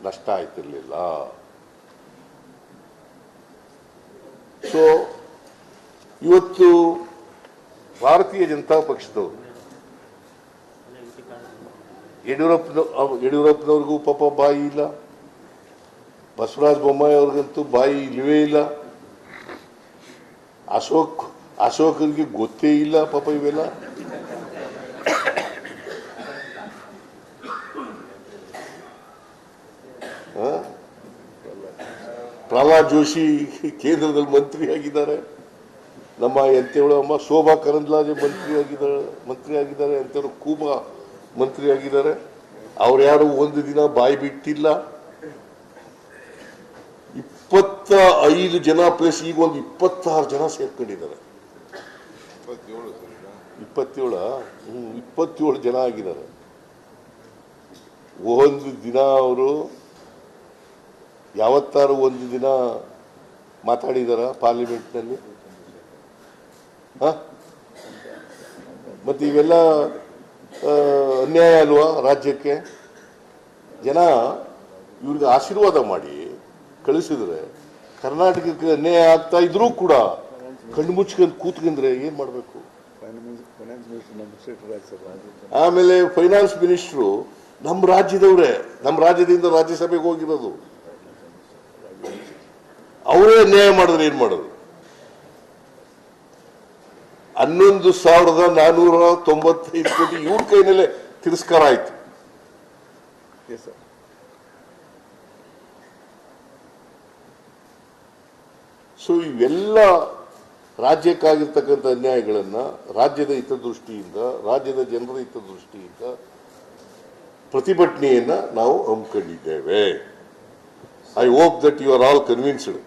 ನಷ್ಟ ಆಯ್ತಿರ್ಲಿಲ್ಲ. ಸೊ ಇವತ್ತು ಭಾರತೀಯ ಜನತಾ ಪಕ್ಷದವರು ಯಡಿಯೂರಪ್ಪನವ್ರಿಗೂ ಪಾಪ ಬಾಯಿ ಇಲ್ಲ, ಬಸವರಾಜ ಬೊಮ್ಮಾಯಿ ಅವ್ರಿಗಂತೂ ಬಾಯಿ ಇಲ್ಲವೇ ಇಲ್ಲ, ಅಶೋಕರಿಗೆ ಗೊತ್ತೇ ಇಲ್ಲ ಪಾಪ ಇವೆಲ್ಲ. ಪ್ರಹ್ಲಾದ್ ಜೋಶಿ ಕೇಂದ್ರದಲ್ಲಿ ಮಂತ್ರಿ ಆಗಿದ್ದಾರೆ, ನಮ್ಮ ಎಂತೇಳು ಅಮ್ಮ ಶೋಭಾ ಕರಂದ್ಲಾಜೆ ಮಂತ್ರಿ ಆಗಿದ್ದಾರೆ, ಎಂತವರು ಕೂಬಾ ಮಂತ್ರಿ ಆಗಿದ್ದಾರೆ. ಅವ್ರು ಯಾರು ಒಂದು ದಿನ ಬಾಯಿ ಬಿಟ್ಟಿಲ್ಲ. 25 ಜನ ಪ್ಲಸ್ ಈಗ ಒಂದು 26 ಜನ ಸೇರ್ಕೊಂಡಿದ್ದಾರೆ. 27 ಜನ ಆಗಿದ್ದಾರೆ. ಒಂದು ದಿನ ಅವರು ಯಾವತ್ತಾರು ಒಂದು ದಿನ ಮಾತಾಡಿದಾರ ಪಾರ್ಲಿಮೆಂಟ್ನಲ್ಲಿ? ಮತ್ತೆ ಇವೆಲ್ಲ ಅನ್ಯಾಯ ಅಲ್ವಾ ರಾಜ್ಯಕ್ಕೆ? ಜನ ಇವ್ರಿಗೆ ಆಶೀರ್ವಾದ ಮಾಡಿ ಕಳಿಸಿದ್ರೆ ಕರ್ನಾಟಕಕ್ಕೆ ಅನ್ಯಾಯ ಆಗ್ತಾ ಇದ್ರೂ ಕೂಡ ಕಣ್ಣು ಮುಚ್ಕೊಂಡು ಕೂತ್ಕೊಂಡ್ರೆ ಏನ್ ಮಾಡಬೇಕು? ಆಮೇಲೆ ಫೈನಾನ್ಸ್ ಮಿನಿಸ್ಟ್ರು ನಮ್ಮ ರಾಜ್ಯದವ್ರೆ, ನಮ್ಮ ರಾಜ್ಯದಿಂದ ರಾಜ್ಯಸಭೆಗೆ ಹೋಗಿರೋದು, ಅವರೇ ಅನ್ಯಾಯ ಮಾಡಿದ್ರೆ ಏನ್ ಮಾಡೋದು? 11,495 ಕೋಟಿ ಇವ್ರ ಕೈನಲ್ಲೇ ತಿರಸ್ಕಾರ ಆಯ್ತು. ಸೊ ಇವೆಲ್ಲ ರಾಜ್ಯಕ್ಕಾಗಿರ್ತಕ್ಕಂಥ ಅನ್ಯಾಯಗಳನ್ನ ರಾಜ್ಯದ ಹಿತದೃಷ್ಟಿಯಿಂದ, ರಾಜ್ಯದ ಜನರ ಹಿತದೃಷ್ಟಿಯಿಂದ ಪ್ರತಿಭಟನೆಯನ್ನ ನಾವು ಹಮ್ಮಿಕೊಂಡಿದ್ದೇವೆ. I hope that you are all convinced.